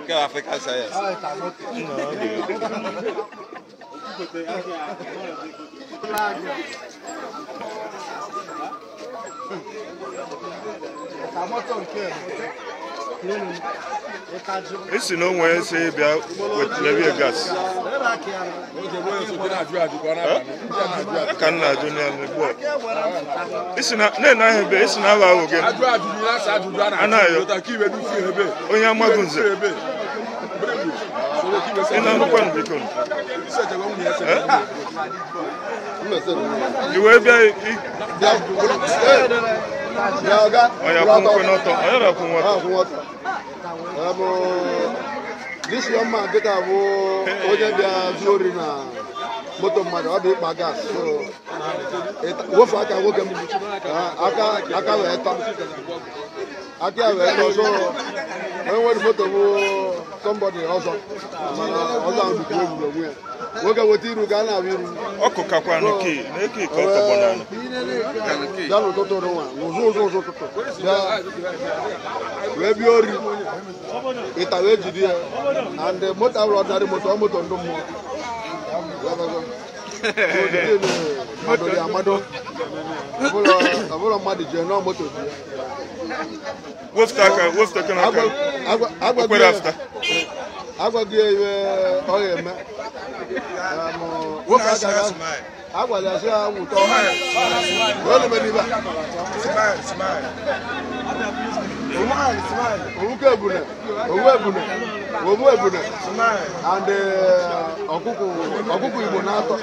Que Africa saya. Isi no nwere se bia wetlebe gas. Kan na junior gbo. Isi na hebe isi na wa oge. Anayo onye amagunze. Ina nkwa mbikon. Iwe bia oya kun noto oya kun wato. This young man get a na motor mother, I'll be my gas. So, what I can work I can't also. When somebody also, work with you, Ghana. Oko kakwano ki, neki kota banana. Dalo toto no one. It away and the motor ordinary motor no more. What's that? Agwa give oil man. What agwa la sha wuto. Wole meni ba. Smile. Owu ebune. And okuku Igbo na ato.